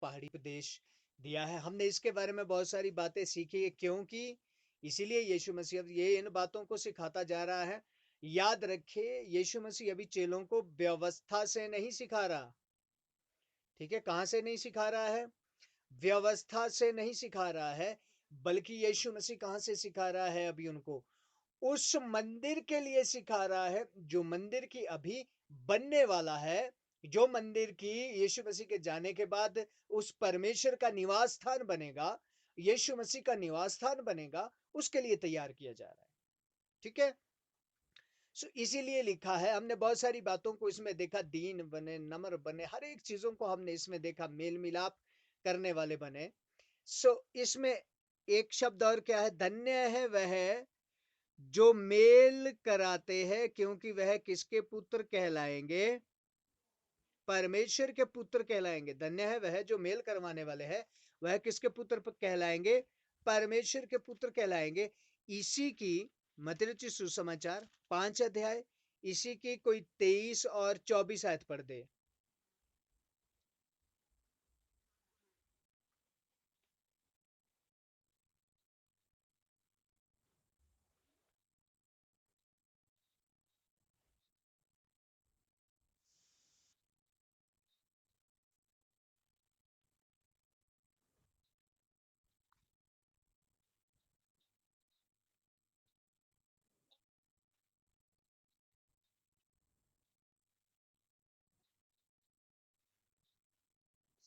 पहाड़ी प्रदेश दिया है। हमने इसके बारे में बहुत सारी बातें सीखी है, क्योंकि इसीलिए यीशु मसीह अब ये इन बातों को सिखाता जा रहा है। याद रखिए, यीशु मसीह अभी चेलों को व्यवस्था से नहीं सिखा रहा। ठीक है, कहां से नहीं सिखा रहा है? व्यवस्था से नहीं सिखा रहा है, बल्कि यीशु मसीह कहां से सिखा रहा है अभी उनको? उस मंदिर के लिए सिखा रहा है जो मंदिर की अभी बनने वाला है, जो मंदिर की यीशु मसीह के जाने के बाद उस परमेश्वर का निवास स्थान बनेगा, यीशु मसीह का निवास स्थान बनेगा, उसके लिए तैयार किया जा रहा है। ठीक है, इसीलिए लिखा है। हमने बहुत सारी बातों को इसमें देखा, दीन बने, नम्र बने, हर एक चीजों को हमने इसमें देखा, मेल मिलाप करने वाले बने। इसमें एक शब्द और क्या है? धन्य है वह जो मेल कराते हैं, क्योंकि वह किसके पुत्र कहलाएंगे? परमेश्वर के पुत्र कहलाएंगे। धन्य है वह जो मेल करवाने वाले हैं, वह किसके पुत्र कहलाएंगे? परमेश्वर के पुत्र कहलाएंगे। इसी की मत्ती सुसमाचार 5 अध्याय, इसी की कोई 23 और 24 आयत पढ़ दे।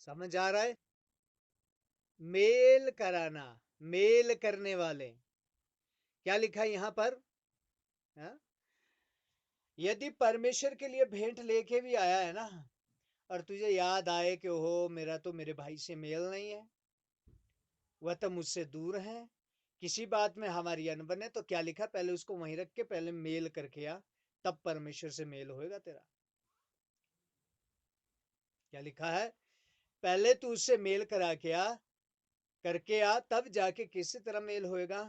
समझ आ रहा है? मेल कराना, मेल करने वाले। क्या लिखा है यहां पर? हा? यदि परमेश्वर के लिए भेंट लेके भी आया है ना, और तुझे याद आए कि ओहो, मेरा तो मेरे भाई से मेल नहीं है, वह तो मुझसे दूर है, किसी बात में हमारी अनबन है, तो क्या लिखा? पहले उसको वहीं रख के पहले मेल करके आ, तब परमेश्वर से मेल होएगा तेरा। क्या लिखा है? पहले तू उससे मेल करा के आ, करके आ, तब जाके किससे तेरा मेल होएगा?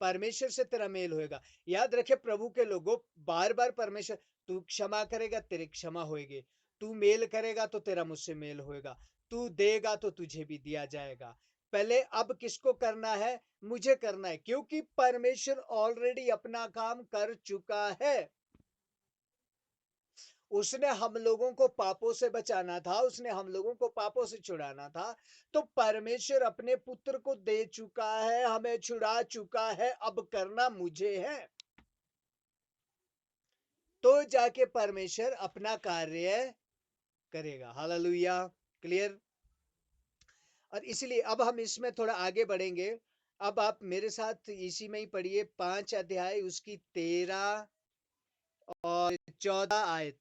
परमेश्वर से तेरा मेल होएगा। याद रखे प्रभु के लोगों, बार बार परमेश्वर, तू क्षमा करेगा तेरी क्षमा होएगी, तू मेल करेगा तो तेरा मुझसे मेल होएगा, तू देगा तो तुझे भी दिया जाएगा। पहले अब किसको करना है? मुझे करना है, क्योंकि परमेश्वर ऑलरेडी अपना काम कर चुका है। उसने हम लोगों को पापों से बचाना था, उसने हम लोगों को पापों से छुड़ाना था, तो परमेश्वर अपने पुत्र को दे चुका है, हमें छुड़ा चुका है, अब करना मुझे है। तो जाके परमेश्वर अपना कार्य करेगा। हालेलुया। क्लियर? और इसलिए अब हम इसमें थोड़ा आगे बढ़ेंगे। अब आप मेरे साथ इसी में ही पढ़िए 5 अध्याय, उसकी 13 और 14 आयत।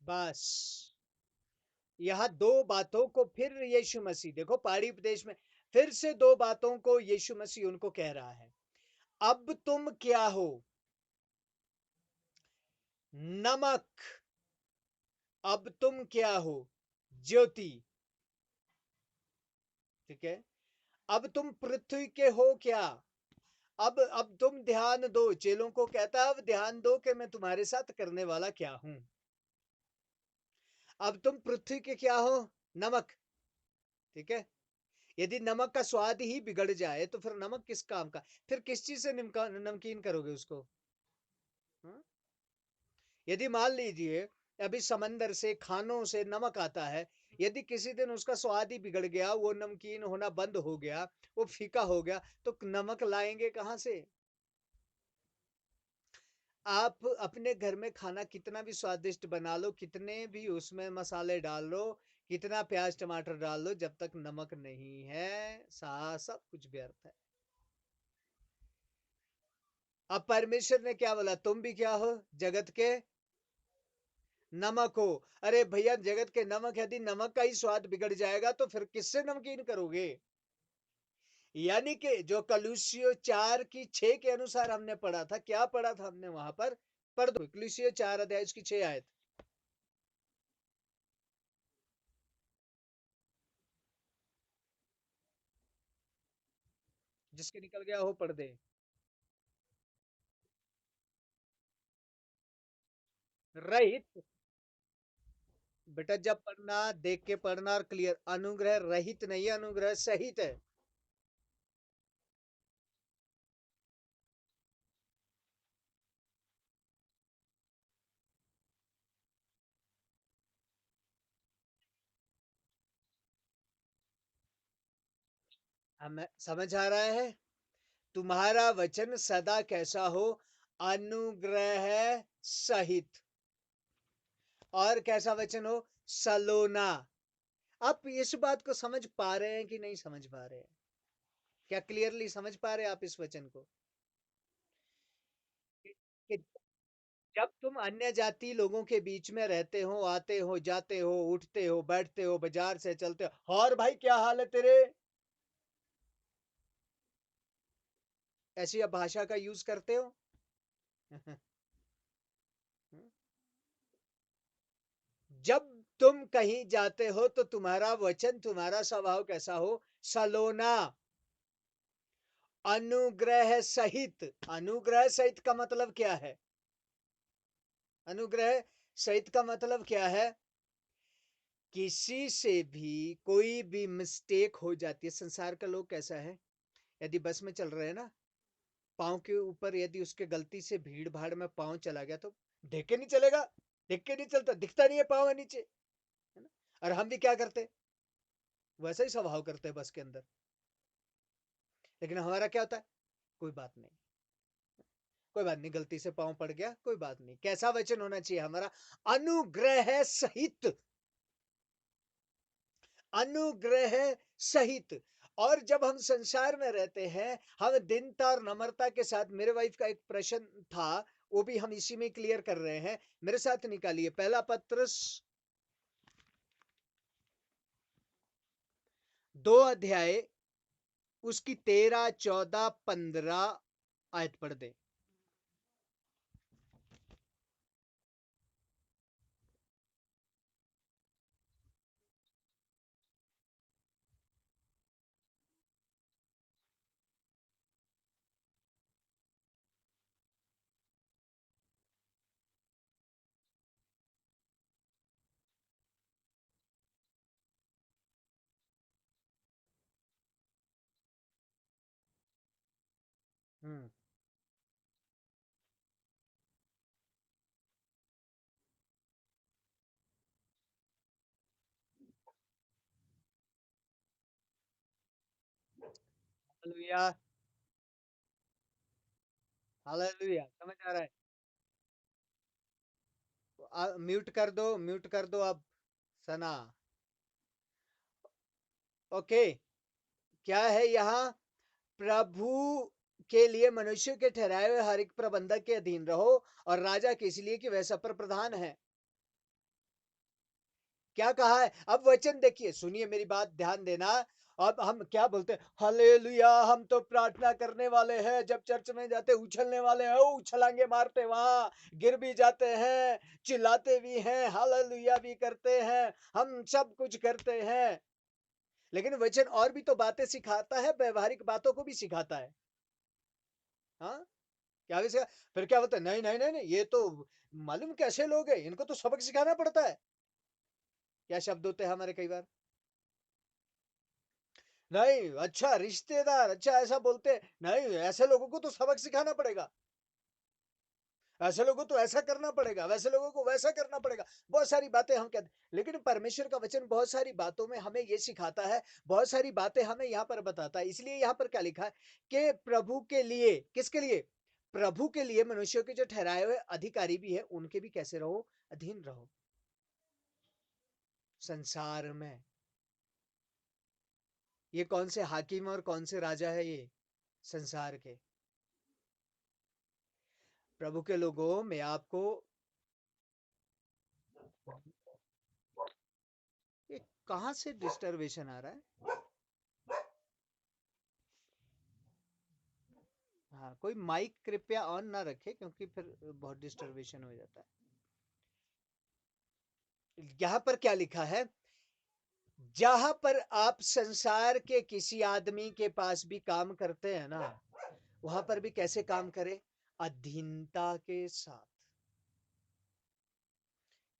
बस यहां दो बातों को फिर यीशु मसीह, देखो पहाड़ी प्रदेश में फिर से दो बातों को यीशु मसीह उनको कह रहा है। अब तुम क्या हो? नमक। अब तुम क्या हो? ज्योति। ठीक है, अब तुम पृथ्वी के हो क्या? अब तुम ध्यान दो, चेलों को कहता है अब ध्यान दो कि मैं तुम्हारे साथ करने वाला क्या हूं। अब तुम पृथ्वी के क्या हो? नमक। ठीक है, यदि नमक का स्वाद ही बिगड़ जाए तो फिर नमक किस काम का? फिर किस चीज से नमकीन करोगे उसको? हाँ? यदि मान लीजिए अभी समंदर से, खानों से नमक आता है, यदि किसी दिन उसका स्वाद ही बिगड़ गया, वो नमकीन होना बंद हो गया, वो फीका हो गया, तो नमक लाएंगे कहां से? आप अपने घर में खाना कितना भी स्वादिष्ट बना लो, कितने भी उसमें मसाले डाल लो, कितना प्याज टमाटर डाल लो, जब तक नमक नहीं है, सब कुछ व्यर्थ है। अब परमेश्वर ने क्या बोला, तुम भी क्या हो, जगत के नमक हो। अरे भैया, जगत के नमक, यदि नमक का ही स्वाद बिगड़ जाएगा तो फिर किससे नमकीन करोगे। यानी कि जो कलुसियो 4:6 के अनुसार हमने पढ़ा था, क्या पढ़ा था हमने वहां पर, पढ़ दो, कलुसियो 4 अध्याय उसकी 6 आयत, जिसके निकल गया हो पढ़ दे। रहित, बेटा जब पढ़ना देख के पढ़ना और क्लियर, अनुग्रह रहित नहीं है, अनुग्रह सहित है। हमें समझ आ रहा है, तुम्हारा वचन सदा कैसा हो, अनुग्रह सहित, और कैसा वचन हो, सलोना। आप इस बात को समझ पा रहे हैं कि नहीं समझ पा रहे हैं, क्या क्लियरली समझ पा रहे हैं आप इस वचन को, कि जब तुम अन्य जाति लोगों के बीच में रहते हो, आते हो, जाते हो, उठते हो, बैठते हो, बाजार से चलते हो, और भाई क्या हाल है तेरे, ऐसी आप भाषा का यूज करते हो। जब तुम कहीं जाते हो तो तुम्हारा वचन, तुम्हारा स्वभाव कैसा हो, सलोना, अनुग्रह सहित। अनुग्रह सहित का मतलब क्या है, अनुग्रह सहित का मतलब क्या है, किसी से भी कोई भी मिस्टेक हो जाती है। संसार का लोग कैसा है, यदि बस में चल रहे हैं ना, पाँव के ऊपर यदि उसके गलती से भीड़ भाड़ में पाँव चला गया तो देख के नहीं चलेगा, देख के नहीं चलता, दिखता नहीं है पाँव है नीचे, है ना। और हम भी क्या करते, वैसा ही स्वभाव करते हैं बस के अंदर। लेकिन हमारा क्या होता है, कोई बात नहीं, कोई बात नहीं, गलती से पाँव पड़ गया, कोई बात नहीं। कैसा वचन होना चाहिए हमारा, अनुग्रह सहित, अनुग्रह सहित। और जब हम संसार में रहते हैं, हम दीनता और नम्रता के साथ, मेरे वाइफ का एक प्रश्न था, वो भी हम इसी में क्लियर कर रहे हैं, मेरे साथ निकालिए, पहला पत्रस 2 अध्याय उसकी 13, 14, 15 आयत पढ़ दे। हम्म। हालेलुया, हालेलुया, समझ आ रहा है। म्यूट कर दो, म्यूट कर दो अब, सना। ओके, क्या है यहाँ, प्रभु के लिए मनुष्य के ठहराए हुए हर एक प्रबंधक के अधीन रहो, और राजा के इसलिए कि वह सब पर प्रधान है। क्या कहा है, अब वचन देखिए, सुनिए मेरी बात, ध्यान देना। अब हम क्या बोलते हैं, हालेलुया, हम तो प्रार्थना करने वाले हैं, जब चर्च में जाते उछलने वाले हैं, उछलांगे मारते वहां गिर भी जाते हैं, चिल्लाते भी हैं, हालेलुया भी करते हैं, हम सब कुछ करते हैं। लेकिन वचन और भी तो बातें सिखाता है, व्यवहारिक बातों को भी सिखाता है। हाँ, क्या भी सिखा, फिर क्या बोलते हैं, नहीं नहीं नहीं नहीं, ये तो मालूम कैसे लोग हैं, इनको तो सबक सिखाना पड़ता है। क्या शब्द होते हैं हमारे कई बार, नहीं अच्छा रिश्तेदार, अच्छा ऐसा बोलते हैं, नहीं ऐसे लोगों को तो सबक सिखाना पड़ेगा, ऐसे लोगों को तो ऐसा करना पड़ेगा, वैसे लोगों को वैसा करना पड़ेगा। बहुत सारी बातें हम कहते हैं, लेकिन परमेश्वर का वचन बहुत सारी बातों में हमें ये सिखाता है, बहुत सारी बातें हमें यहाँ पर बताता है। इसलिए यहाँ पर क्या लिखा है, कि प्रभु के लिए, किसके लिए, प्रभु के लिए मनुष्यों के जो ठहराए हुए अधिकारी भी है, उनके भी कैसे रहो, अधीन रहो। संसार में ये कौन से हाकिम और कौन से राजा है, ये संसार के, प्रभु के लोगों, मैं आपको ये कहां से डिस्टर्बेशन आ रहा है? हाँ, कोई माइक कृपया ऑन ना रखे क्योंकि फिर बहुत डिस्टर्बेशन हो जाता है। यहां पर क्या लिखा है? जहां पर आप संसार के किसी आदमी के पास भी काम करते हैं ना, वहां पर भी कैसे काम करें? अधीनता के साथ।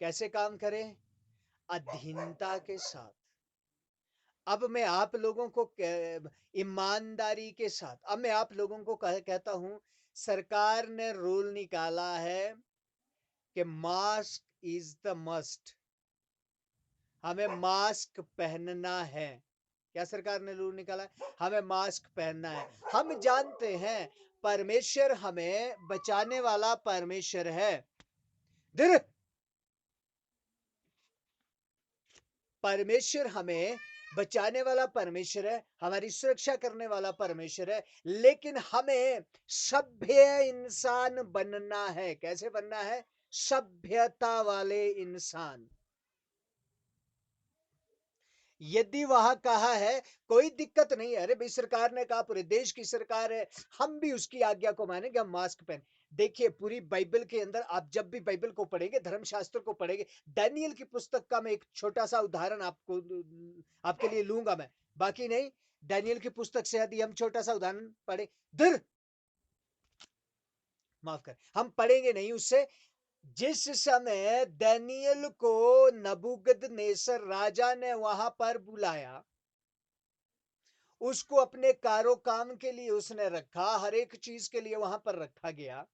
कैसे काम करें? अधीनता के साथ। अब मैं आप लोगों को ईमानदारी के साथ, अब मैं आप लोगों को कहता हूं, सरकार ने रूल निकाला है कि मास्क इज द मस्ट, हमें मास्क पहनना है। क्या सरकार ने रूल निकाला है? हमें मास्क पहनना है। हम जानते हैं परमेश्वर हमें बचाने वाला परमेश्वर है। परमेश्वर हमें बचाने वाला परमेश्वर है, हमारी सुरक्षा करने वाला परमेश्वर है, लेकिन हमें सभ्य इंसान बनना है। कैसे बनना है? सभ्यता वाले इंसान। यदि वहां कहा है कोई दिक्कत नहीं है, अरे भाई सरकार ने कहा, पूरे देश की सरकार है, हम भी उसकी आज्ञा को मानेंगे, हम मास्क पहने। देखिए पूरी बाइबल के अंदर आप जब भी बाइबल को पढ़ेंगे, धर्मशास्त्र को पढ़ेंगे, दानियल की पुस्तक का मैं एक छोटा सा उदाहरण आपको आपके लिए लूंगा मैं, बाकी नहीं। दानियल की पुस्तक से यदि हम छोटा सा उदाहरण पढ़े, धर माफ कर, हम पढ़ेंगे नहीं उससे। जिस समय दानियल को नबूकदनेस्सर राजा ने वहां पर बुलाया, उसको अपने कारो काम के लिए उसने रखा, हर एक चीज के लिए वहां पर रखा गया।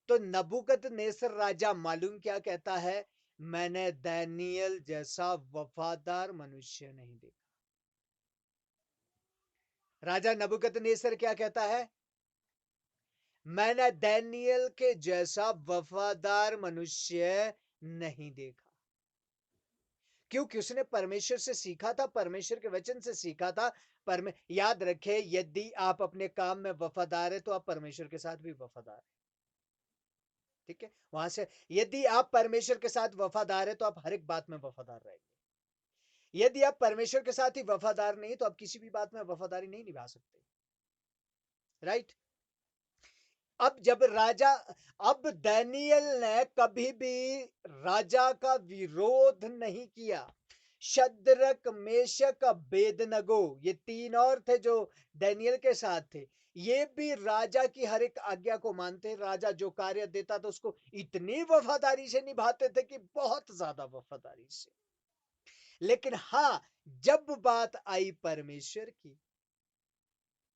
तो नबूकदनेस्सर राजा मालूम क्या कहता है? मैंने दानियल जैसा वफादार मनुष्य नहीं देखा। राजा नबूकदनेस्सर क्या कहता है? मैंने दानियल के जैसा वफादार मनुष्य नहीं देखा। क्योंकि उसने परमेश्वर से सीखा था, परमेश्वर के वचन से सीखा था। याद रखे, यदि आप अपने काम में वफादार है तो आप परमेश्वर के साथ भी वफादार है। ठीक है, वहां से यदि आप परमेश्वर के साथ वफादार है तो आप हर एक बात में वफादार रहेंगे। यदि आप परमेश्वर के साथ ही वफादार नहीं तो आप किसी भी बात में वफादारी नहीं निभा सकते। राइट? अब जब राजा, अब दानियल ने कभी भी राजा का विरोध नहीं किया। शद्रक, मेशक, अबेदनगो, ये तीन और थे जो दानियल के साथ थे, ये भी राजा की हर एक आज्ञा को मानते। राजा जो कार्य देता था उसको इतनी वफादारी से निभाते थे कि बहुत ज्यादा वफादारी से। लेकिन हां, जब बात आई परमेश्वर की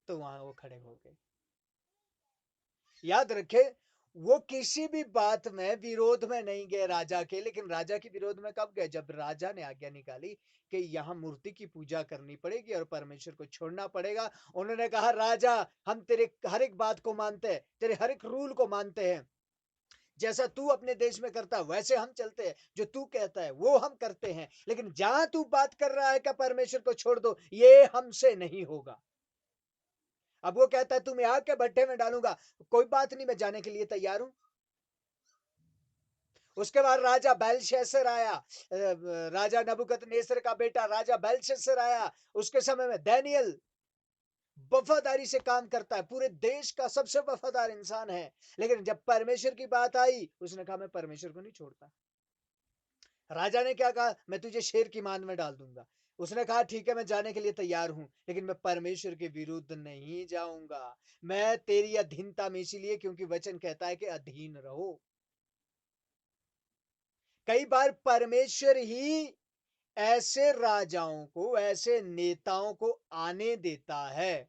तो वहां वो खड़े हो गए। याद रखे, वो किसी भी बात में विरोध में नहीं गए राजा के, लेकिन राजा के विरोध में कब गए? जब राजा ने आज्ञा निकाली कि यहां मूर्ति की पूजा करनी पड़ेगी और परमेश्वर को छोड़ना पड़ेगा। उन्होंने कहा, राजा हम तेरे हर एक बात को मानते हैं, तेरे हर एक रूल को मानते हैं, जैसा तू अपने देश में करता है वैसे हम चलते हैं, जो तू कहता है वो हम करते हैं, लेकिन जहां तू बात कर रहा है कि परमेश्वर को छोड़ दो, ये हमसे नहीं होगा। अब वो कहता है तू मैं आग के भट्टे में डालूंगा, कोई बात नहीं, मैं जाने के लिए तैयार हूं। उसके बाद राजा बेलशस्सर आया, राजा नबूकदनेस्सर का बेटा राजा बेलशस्सर आया। उसके समय में दानियल वफादारी से काम करता है, पूरे देश का सबसे वफादार इंसान है। लेकिन जब परमेश्वर की बात आई, उसने कहा मैं परमेश्वर को नहीं छोड़ता। राजा ने क्या कहा? मैं तुझे शेर की मान में डाल दूंगा। उसने कहा ठीक है, मैं जाने के लिए तैयार हूं, लेकिन मैं परमेश्वर के विरुद्ध नहीं जाऊंगा। मैं तेरी अधीनता में, इसीलिए क्योंकि वचन कहता है कि अधीन रहो। कई बार परमेश्वर ही ऐसे राजाओं को, ऐसे नेताओं को आने देता है,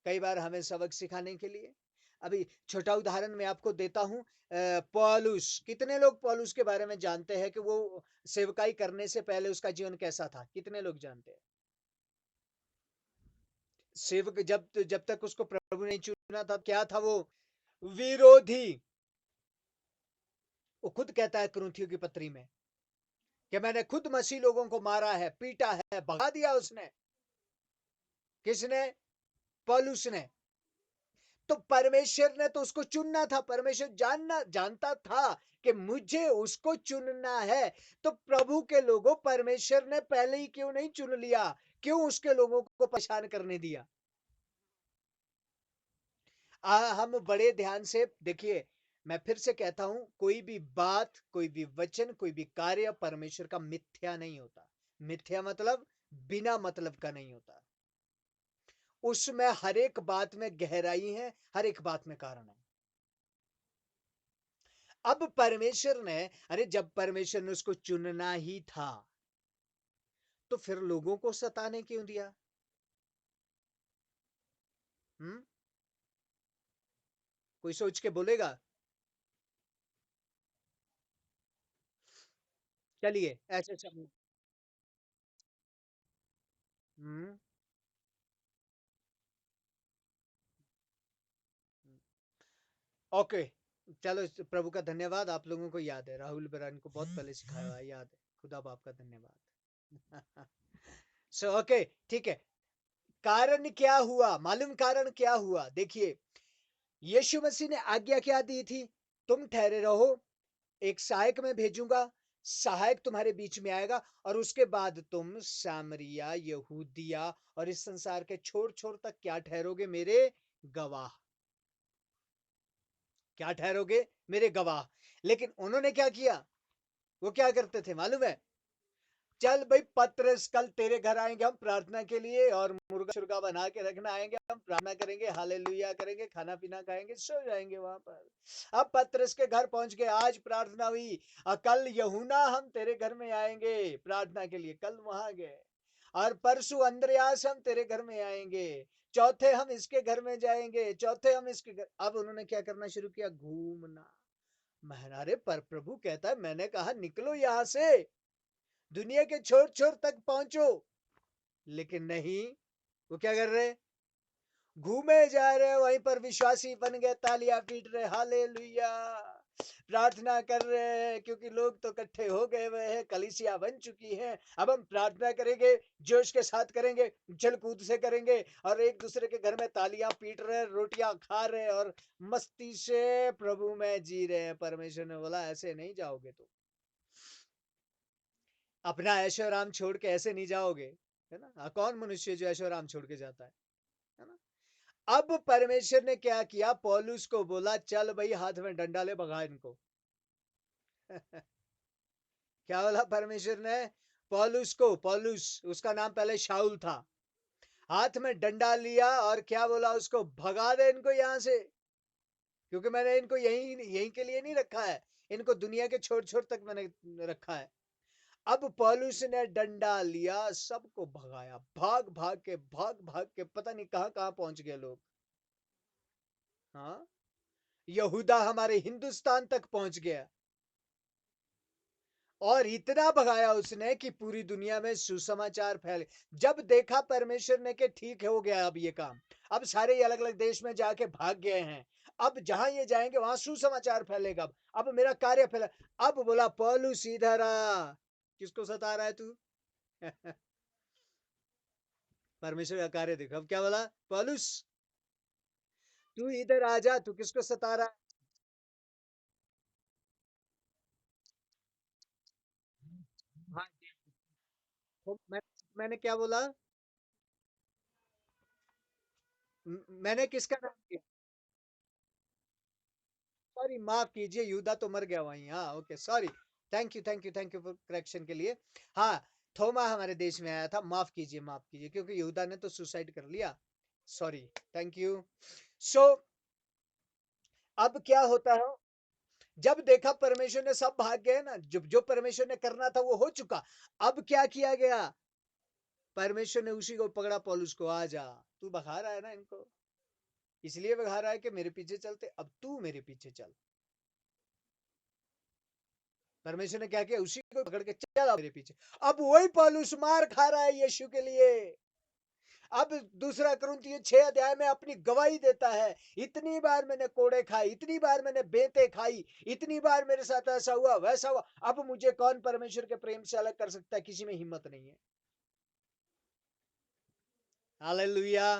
कई बार हमें सबक सिखाने के लिए। अभी छोटा उदाहरण मैं आपको देता हूं। पौलुस, कितने लोग पौलुस के बारे में जानते हैं कि वो सेवकाई करने से पहले उसका जीवन कैसा था? कितने लोग जानते हैं? सेवक, जब जब तक उसको प्रभु ने चुना था, क्या था वो? विरोधी। वो खुद कहता है कुरिन्थियों की पत्री में कि मैंने खुद मसीह लोगों को मारा है, पीटा है, भगा दिया उसने। किसने? पौलुस ने। तो परमेश्वर ने तो उसको चुनना था, परमेश्वर जानता था कि मुझे उसको चुनना है। तो प्रभु के लोगों, परमेश्वर ने पहले ही क्यों नहीं चुन लिया? क्यों उसके लोगों को परेशान करने दिया? हम बड़े ध्यान से देखिए, मैं फिर से कहता हूं, कोई भी बात, कोई भी वचन, कोई भी कार्य परमेश्वर का मिथ्या नहीं होता। मिथ्या मतलब बिना मतलब का नहीं होता। उसमें हर एक बात में गहराई है, हर एक बात में कारण है। अब परमेश्वर ने, अरे जब परमेश्वर ने उसको चुनना ही था, तो फिर लोगों को सताने क्यों दिया? हम्म? कोई सोच के बोलेगा? चलिए ऐसे समझ। हम्म। ओके, चलो प्रभु का धन्यवाद, आप लोगों को याद है, राहुल बरान को बहुत पहले सिखाया हुआ है, याद है। खुदा बाप का धन्यवाद। सो ओके, ठीक है। कारण क्या हुआ? मालूम कारण क्या हुआ? देखिए, यीशु मसीह ने आज्ञा क्या दी थी? तुम ठहरे रहो, एक सहायक मैं भेजूंगा, सहायक तुम्हारे बीच में आएगा, और उसके बाद तुम सामरिया, यहूदिया और इस संसार के छोर छोर तक क्या ठहरोगे? मेरे गवाह। क्या ठहरोगे? मेरे गवाह। लेकिन उन्होंने क्या किया? वो क्या करते थे मालूम है? चल भाई पतरस, कल तेरे घर आएंगे हम प्रार्थना के लिए, और मुर्गा शुर्गा बना के रखना, आएंगे हम प्रार्थना करेंगे, हालेलुया करेंगे, खाना पीना खाएंगे, सो जाएंगे वहां पर। अब पतरस के घर पहुंच गए, आज प्रार्थना हुई, और कल यूहन्ना हम तेरे घर में आएंगे प्रार्थना के लिए, कल वहां गए। और परसों अंद्रयास हम तेरे घर में आएंगे, चौथे हम इसके घर में जाएंगे, चौथे हम इसके घर। अब उन्होंने क्या करना शुरू किया? घूमना। महारारे पर प्रभु कहता है, मैंने कहा निकलो यहां से, दुनिया के छोर छोर तक पहुंचो। लेकिन नहीं, वो क्या कर रहे? घूमे जा रहे, वहीं पर विश्वासी बन गए, तालियां पीट रहे, हालेलुया, प्रार्थना कर रहे हैं, क्योंकि लोग तो इकट्ठे हो गए हुए हैं, कलीसिया बन चुकी है। अब हम प्रार्थना करेंगे, जोश के साथ करेंगे, उछल कूद से करेंगे, और एक दूसरे के घर में तालियां पीट रहे, रोटियां खा रहे, और मस्ती से प्रभु में जी रहे हैं। परमेश्वर ने बोला ऐसे नहीं जाओगे, तो अपना ऐशो आराम छोड़ के ऐसे नहीं जाओगे, है ना? कौन मनुष्य जो ऐशो आराम छोड़ के जाता है ना? अब परमेश्वर ने क्या किया? पौलुस को बोला, चल भाई हाथ में डंडा ले, भगा इनको। क्या बोला परमेश्वर ने? पौलुस को, पौलुस उसका नाम पहले शाऊल था, हाथ में डंडा लिया, और क्या बोला उसको? भगा दे इनको यहां से, क्योंकि मैंने इनको यही यही के लिए नहीं रखा है, इनको दुनिया के छोर छोर तक मैंने रखा है। अब पौलुस ने डंडा लिया, सबको भगाया, भाग भाग के, भाग भाग के, पता नहीं कहां कहां पहुंच गए लोग। हाँ, यहूदा हमारे हिंदुस्तान तक पहुंच गया, और इतना भगाया उसने कि पूरी दुनिया में सुसमाचार फैले। जब देखा परमेश्वर ने कि ठीक हो गया अब ये काम, अब सारे अलग अलग देश में जाके भाग गए हैं, अब जहां ये जाएंगे वहां सुसमाचार फैलेगा, अब मेरा कार्य फैला। अब बोला, पौलुस इधर आ, किसको सता रहा है तू? परमेश्वर का कार्य देखो। अब क्या बोला? पौलुस तू इधर आ जा, तू किसको सता रहा है? हाँ, तो मैंने क्या बोला? मैंने किसका नाम किया? सॉरी, माफ कीजिए, यहूदा तो मर गया वहीं। हाँ, okay, sorry. Thank you, thank you, thank you for correction के लिए। हाँ, थोमा हमारे देश में आया था, माफ कीजिए, माफ कीजिए, क्योंकि यहूदा ने तो सुसाइड कर लिया। Sorry, thank you. सो अब क्या होता है? जब देखा परमेश्वर ने, सब भाग गए ना, जो जो परमेश्वर ने करना था वो हो चुका। अब क्या किया गया? परमेश्वर ने उसी को पकड़ा, पौलुस को, आ जा, तू भगा रहा है ना इनको, इसलिए भगा रहा है कि मेरे पीछे चलते, अब तू मेरे पीछे चल। परमेश्वर ने क्या किया? उसी को पकड़ के चला मेरे पीछे। अब वही पौलुस मार खा रहा है यीशु के लिए। अब दूसरा कुरिन्थियों 6 अध्याय में अपनी गवाही देता है, इतनी बार मैंने कोड़े खाए, इतनी बार मैंने बेंते खाई, इतनी बार मेरे साथ ऐसा हुआ वैसा हुआ, अब मुझे कौन परमेश्वर के प्रेम से अलग कर सकता है? किसी में हिम्मत नहीं है। हालेलुया।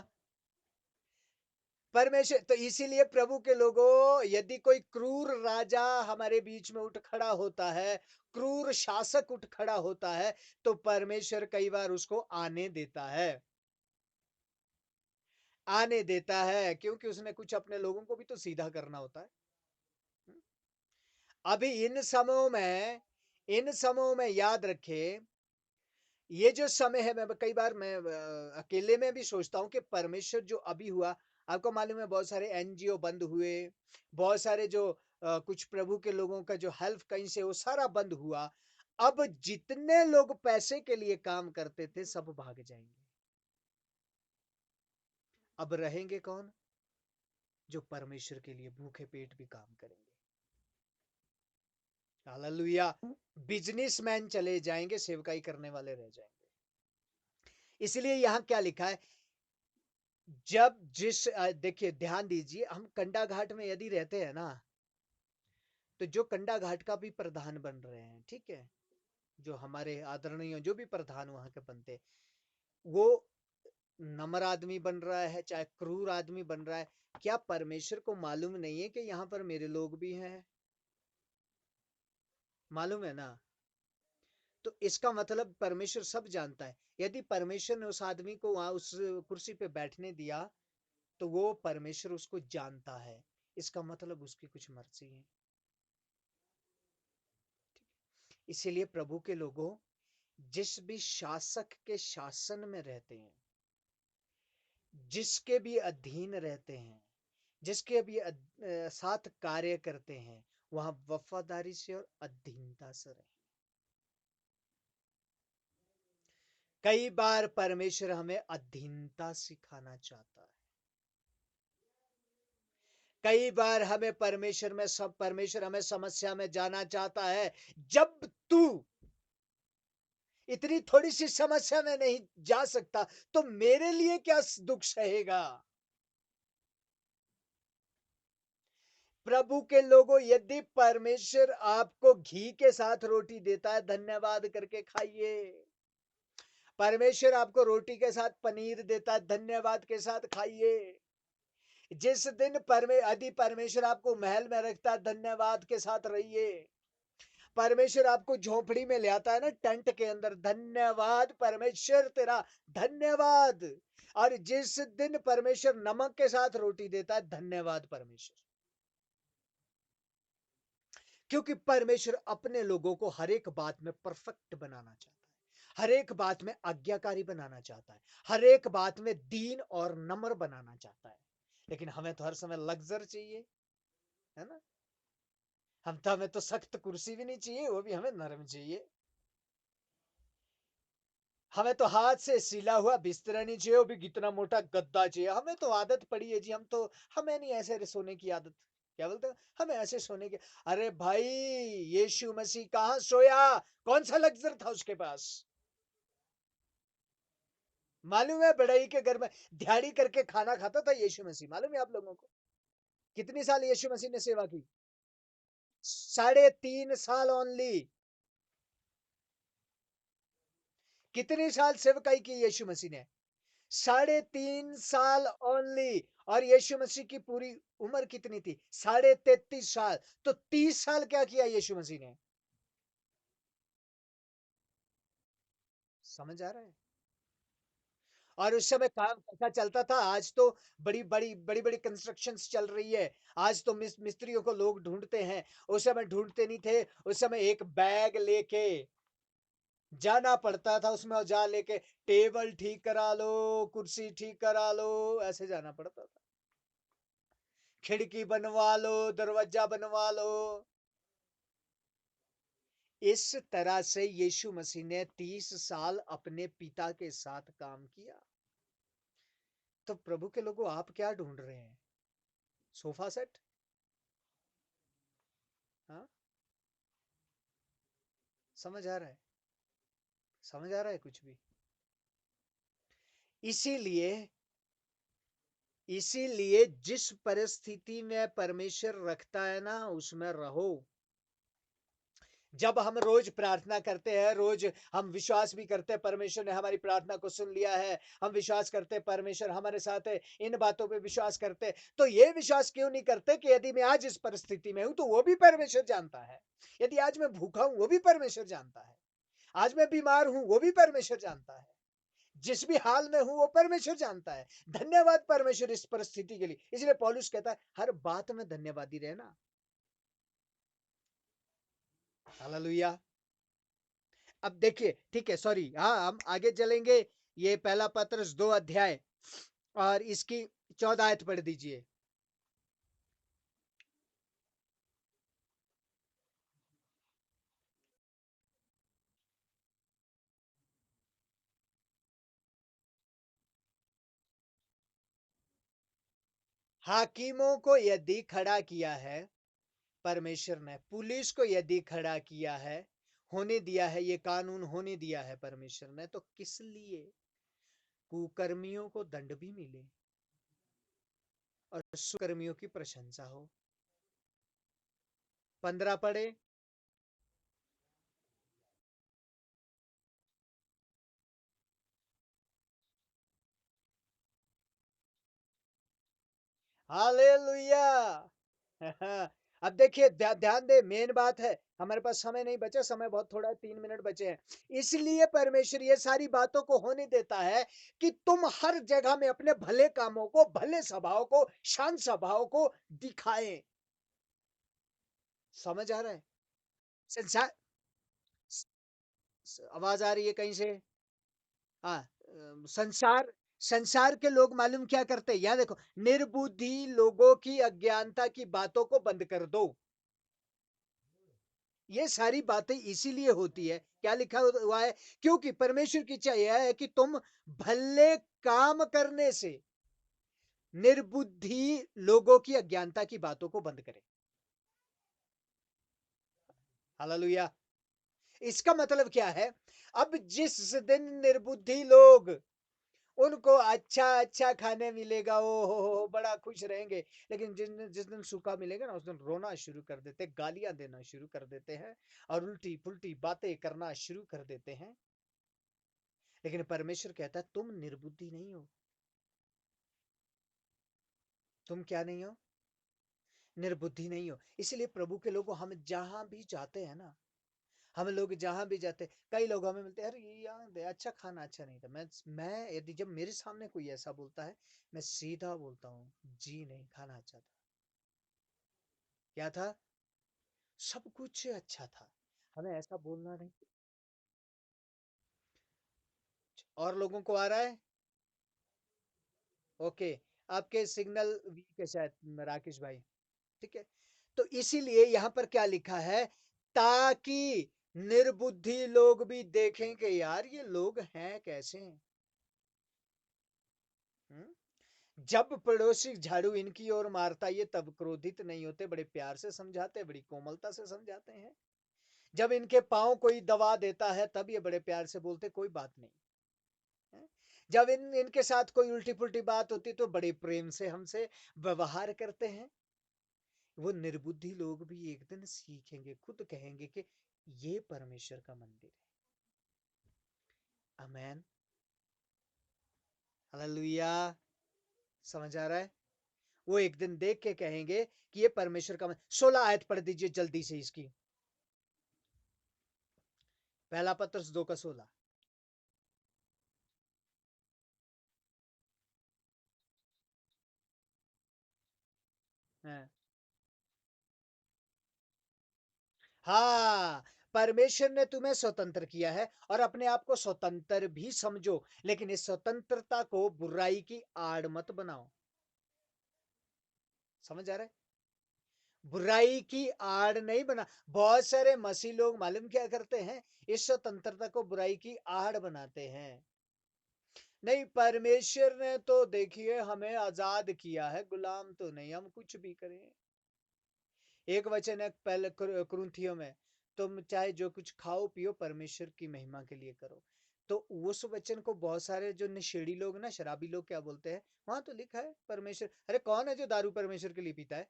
परमेश्वर तो इसीलिए प्रभु के लोगों, यदि कोई क्रूर राजा हमारे बीच में उठ खड़ा होता है, क्रूर शासक उठ खड़ा होता है, तो परमेश्वर कई बार उसको आने देता है, आने देता है, क्योंकि उसने कुछ अपने लोगों को भी तो सीधा करना होता है। अभी इन समयों में याद रखे, ये जो समय है, मैं कई बार मैं अकेले में भी सोचता हूँ कि परमेश्वर जो अभी हुआ, आपको मालूम है बहुत सारे एनजीओ बंद हुए, बहुत सारे जो कुछ प्रभु के लोगों का जो हेल्प कहीं से वो सारा बंद हुआ। अब जितने लोग पैसे के लिए काम करते थे सब भाग जाएंगे। अब रहेंगे कौन? जो परमेश्वर के लिए भूखे पेट भी काम करेंगे। हालेलुया। बिजनेसमैन चले जाएंगे, सेवकाई करने वाले रह जाएंगे। इसलिए यहां क्या लिखा है, जब देखिए ध्यान दीजिए, हम कंडा घाट में यदि रहते हैं ना, तो जो कंडा घाट का भी प्रधान बन रहे हैं, ठीक है, जो हमारे आदरणीय जो भी प्रधान वहां के बनते, वो नम्र आदमी बन रहा है चाहे क्रूर आदमी बन रहा है, क्या परमेश्वर को मालूम नहीं है कि यहाँ पर मेरे लोग भी हैं? मालूम है ना? तो इसका मतलब परमेश्वर सब जानता है। यदि परमेश्वर ने उस आदमी को वहां उस कुर्सी पे बैठने दिया, तो वो परमेश्वर उसको जानता है, इसका मतलब उसकी कुछ मर्जी है। इसीलिए प्रभु के लोगों, जिस भी शासक के शासन में रहते हैं, जिसके भी अधीन रहते हैं, जिसके भी साथ कार्य करते हैं, वहां वफादारी से और अधीनता से रहे। कई बार परमेश्वर हमें अधीनता सिखाना चाहता है। कई बार हमें परमेश्वर हमें समस्या में जाना चाहता है। जब तू इतनी थोड़ी सी समस्या में नहीं जा सकता, तो मेरे लिए क्या दुख सहेगा? प्रभु के लोगों, यदि परमेश्वर आपको घी के साथ रोटी देता है, धन्यवाद करके खाइए। परमेश्वर आपको रोटी के साथ पनीर देता है, धन्यवाद के साथ खाइए। जिस दिन यदि परमेश्वर आपको महल में रखता है, धन्यवाद के साथ रहिए। परमेश्वर आपको झोपड़ी में ले आता है ना, टेंट के अंदर, धन्यवाद परमेश्वर तेरा, धन्यवाद। और जिस दिन परमेश्वर नमक के साथ रोटी देता है, धन्यवाद परमेश्वर। क्योंकि परमेश्वर अपने लोगों को हर एक बात में परफेक्ट बनाना चाहता है, हर एक बात में आज्ञाकारी बनाना चाहता है, हर एक बात में दीन और नम्र बनाना चाहता है। लेकिन हमें तो हर समय लग्जर चाहिए, है ना? हमें तो सख्त कुर्सी भी नहीं चाहिए, वो भी हमें नरम चाहिए। हमें तो हाथ से सिला हुआ बिस्तर नहीं चाहिए, वो भी कितना मोटा गद्दा चाहिए। हमें तो आदत पड़ी है जी, हमें नहीं ऐसे सोने की आदत। क्या बोलते हैं? हमें ऐसे सोने की। अरे भाई, यीशु मसीह कहाँ सोया? कौन सा लग्जर था उसके पास? मालूम है, बड़ाई के घर में दिहाड़ी करके खाना खाता था यीशु मसीह। मालूम है आप लोगों को? कितनी साल यीशु मसीह ने सेवा की? 3.5 साल ओनली। कितनी साल सेवकाई की यीशु मसीह ने? 3.5 साल ओनली। और यीशु मसीह की पूरी उम्र कितनी थी? 33.5 साल। तो 30 साल क्या किया यीशु मसीह ने? समझ आ रहा है? और उस समय काम कैसा चलता था? आज तो बड़ी बड़ी कंस्ट्रक्शंस चल रही है। आज तो मिस्त्रियों को लोग ढूंढते हैं। उस समय ढूंढते नहीं थे। उस समय एक बैग लेके जाना पड़ता था, उसमें औजार लेके, टेबल ठीक करा लो, कुर्सी ठीक करा लो, ऐसे जाना पड़ता था। खिड़की बनवा लो, दरवाजा बनवा लो। इस तरह से यीशु मसीह ने 30 साल अपने पिता के साथ काम किया। तो प्रभु के लोगों, आप क्या ढूंढ रहे हैं? Sofa set? हाँ? समझ आ रहा है? समझ आ रहा है कुछ भी? इसीलिए इसीलिए जिस परिस्थिति में परमेश्वर रखता है ना, उसमें रहो। जब हम रोज प्रार्थना करते हैं, रोज हम विश्वास भी करते हैं परमेश्वर ने हमारी प्रार्थना को सुन लिया है, हम विश्वास करते हैं परमेश्वर हमारे साथ है, इन बातों पे विश्वास करते हैं, तो ये विश्वास क्यों नहीं करते कि यदि मैं आज इस परिस्थिति में हूं तो वो भी परमेश्वर जानता है। यदि आज मैं भूखा हूं वो भी परमेश्वर जानता है। आज मैं बीमार हूं वो भी परमेश्वर जानता है। जिस भी हाल में हूं वो परमेश्वर जानता है। धन्यवाद परमेश्वर इस परिस्थिति के लिए। इसलिए पौलुस कहता है हर बात में धन्यवादी रहना। हालेलुया। अब देखिए, ठीक है, सॉरी, हाँ, हम आगे चलेंगे। ये पहला पत्रस 2 अध्याय और इसकी 14 आयत पढ़ दीजिए। हाकिमों को यदि खड़ा किया है परमेश्वर ने, पुलिस को यदि खड़ा किया है, होने दिया है, ये कानून होने दिया है परमेश्वर ने, तो किस लिए कुकर्मियों को दंड भी मिले और सुकर्मियों की प्रशंसा हो। 15 पढ़े। हालेलुया। अब देखिए, ध्यान दे, मेन बात है, हमारे पास समय नहीं बचा, समय बहुत थोड़ा है, 3 मिनट बचे हैं। इसलिए परमेश्वर ये सारी बातों को होने देता है कि तुम हर जगह में अपने भले कामों को, भले स्वभाव को, शांत स्वभाव को दिखाएं। समझ आ रहा है? संसार, आवाज आ रही है कहीं से? हाँ, संसार, संसार के लोग मालूम क्या करते हैं, यहाँ देखो, निर्बुद्धि लोगों की अज्ञानता की बातों को बंद कर दो। ये सारी बातें इसीलिए होती है, क्या लिखा हुआ है, क्योंकि परमेश्वर की इच्छा यह है कि तुम भले काम करने से निर्बुद्धि लोगों की अज्ञानता की बातों को बंद करें। हालेलुया। इसका मतलब क्या है? अब जिस दिन निर्बुद्धि लोग, उनको अच्छा अच्छा खाने मिलेगा, ओ हो, बड़ा खुश रहेंगे, लेकिन जिस दिन सूखा मिलेगा ना, उस दिन रोना शुरू कर देते, गालियां देना शुरू कर देते हैं और उल्टी पुल्टी बातें करना शुरू कर देते हैं। लेकिन परमेश्वर कहता है तुम निर्बुद्धि नहीं हो। तुम क्या नहीं हो? निर्बुद्धि नहीं हो। इसलिए प्रभु के लोगों, हम जहां भी जाते हैं ना, हम लोग जहां भी जाते, कई लोग हमें मिलते हैं, अरे ये यहाँ अच्छा खाना अच्छा नहीं था। मैं यदि जब मेरे सामने कोई ऐसा बोलता है, मैं सीधा बोलता हूँ, जी नहीं, खाना अच्छा था। क्या था? सब कुछ अच्छा था। हमें ऐसा बोलना नहीं। और लोगों को आ रहा है? ओके। आपके सिग्नल वीक है शायद राकेश भाई। ठीक है, तो इसीलिए यहां पर क्या लिखा है, ताकि निर्बुद्धि लोग भी देखें कि यार ये लोग हैं कैसे हैं। हुँ? जब पड़ोसी झाड़ू इनकी ओर मारता, ये तब क्रोधित नहीं होते, बड़े प्यार से समझाते, बड़ी कोमलता से समझाते हैं। जब इनके पांव कोई दबा देता है, तब ये बड़े प्यार से बोलते, कोई बात नहीं है। जब इनके साथ कोई उल्टी पुल्टी बात होती, तो बड़े प्रेम से हमसे व्यवहार करते हैं। वो निर्बुद्धि लोग भी एक दिन सीखेंगे, खुद कहेंगे कि ये परमेश्वर का मंदिर है। आमेन। हालेलुया। समझ आ रहा है? वो एक दिन देख के कहेंगे कि ये परमेश्वर का मंदिर। 16 आयत पढ़ दीजिए जल्दी से इसकी। पहला पत्रस 2 का 16। हाँ, हाँ, परमेश्वर ने तुम्हें स्वतंत्र किया है और अपने आप को स्वतंत्र भी समझो, लेकिन इस स्वतंत्रता को बुराई की आड़ मत बनाओ। समझ आ रहा है? बुराई की आड़ नहीं बना। बहुत सारे मसीह लोग मालूम क्या करते हैं, इस स्वतंत्रता को बुराई की आड़ बनाते हैं। नहीं, परमेश्वर ने तो देखिए हमें आजाद किया है, गुलाम तो नहीं, हम कुछ भी करें। एक वचन है पहले कुरिन्थियों में, तुम चाहे जो कुछ खाओ पियो परमेश्वर की महिमा के लिए करो। तो उस वचन को बहुत सारे जो नशेड़ी लोग ना, शराबी लोग क्या बोलते हैं, वहां तो लिखा है परमेश्वर, अरे कौन है जो दारू परमेश्वर के लिए पीता है?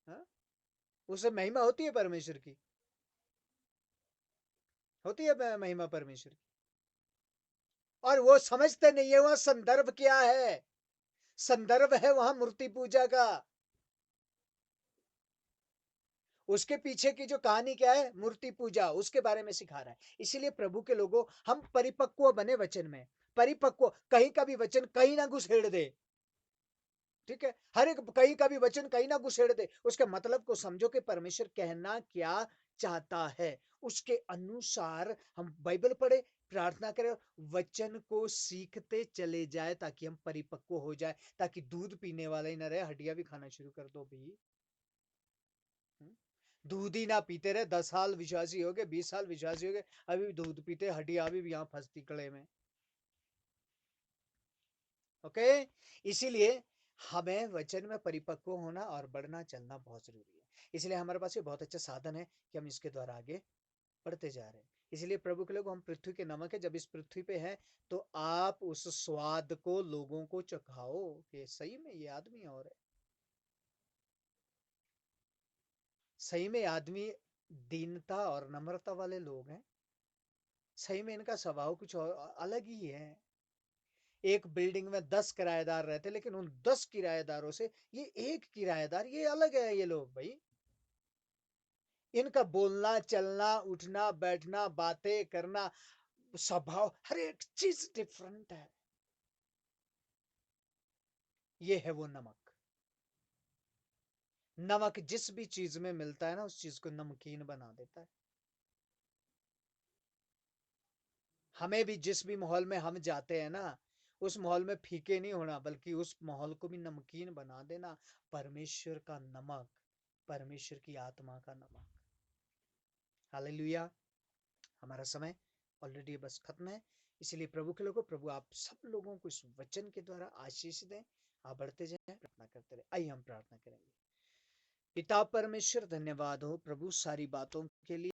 हाँ? उसे महिमा होती है परमेश्वर की, होती है महिमा परमेश्वर की। और वो समझते नहीं है वहां संदर्भ क्या है। संदर्भ है वहां मूर्ति पूजा का। उसके पीछे की जो कहानी क्या है, मूर्ति पूजा, उसके बारे में सिखा रहा है। इसीलिए प्रभु के लोगों, हम परिपक्व बने वचन में। परिपक्व, कहीं का भी वचन कहीं ना घुसेड़ दे, ठीक है, हर एक कहीं का भी वचन कहीं ना घुसेड़ दे, उसके मतलब को समझो कि परमेश्वर कहना क्या चाहता है, उसके अनुसार हम बाइबल पढ़े, प्रार्थना करें, वचन को सीखते चले जाए, ताकि हम परिपक्व हो जाए, ताकि दूध पीने वाला ही ना रहे, हड्डियां भी खाना शुरू कर दो भी। दूध ही ना पीते रहे, 10 साल विश्वासी हो गए, 20 साल विश्वासी हो गए, अभी भी दूध पीते, हड्डियां अभी भी यहाँ फंसती कड़े में। ओके, इसीलिए हमें वचन में परिपक्व होना और बढ़ना चलना बहुत जरूरी है। इसलिए हमारे पास ये बहुत अच्छा साधन है कि हम इसके द्वारा आगे बढ़ते जा रहे हैं। इसलिए प्रभु के लोग, हम पृथ्वी के नमक है, जब इस पृथ्वी पे है तो आप उस स्वाद को लोगों को चखाओ कि सही में ये आदमी और है, सही में आदमी दीनता और नम्रता वाले लोग हैं, सही में इनका स्वभाव कुछ और अलग ही है। एक बिल्डिंग में 10 किराएदार रहते, लेकिन उन 10 किराएदारों से ये एक किराएदार, ये अलग है। ये लोग भाई, इनका बोलना चलना उठना बैठना बातें करना स्वभाव हर एक चीज डिफरेंट है। ये है वो नमक। नमक जिस भी चीज में मिलता है ना, उस चीज को नमकीन बना देता है। हमें भी जिस भी माहौल में हम जाते हैं ना, उस माहौल में फीके नहीं होना, बल्कि उस माहौल को भी नमकीन बना देना। परमेश्वर का नमक, परमेश्वर की आत्मा का नमक। हालेलुया। हमारा समय ऑलरेडी बस खत्म है। इसलिए प्रभु के लोगों, प्रभु आप सब लोगों को इस वचन के द्वारा आशीष दें। आप बढ़ते जाएं, प्रार्थना करते रहे। आइए हम प्रार्थना करेंगे। पिता परमेश्वर, धन्यवाद हो प्रभु सारी बातों के लिए।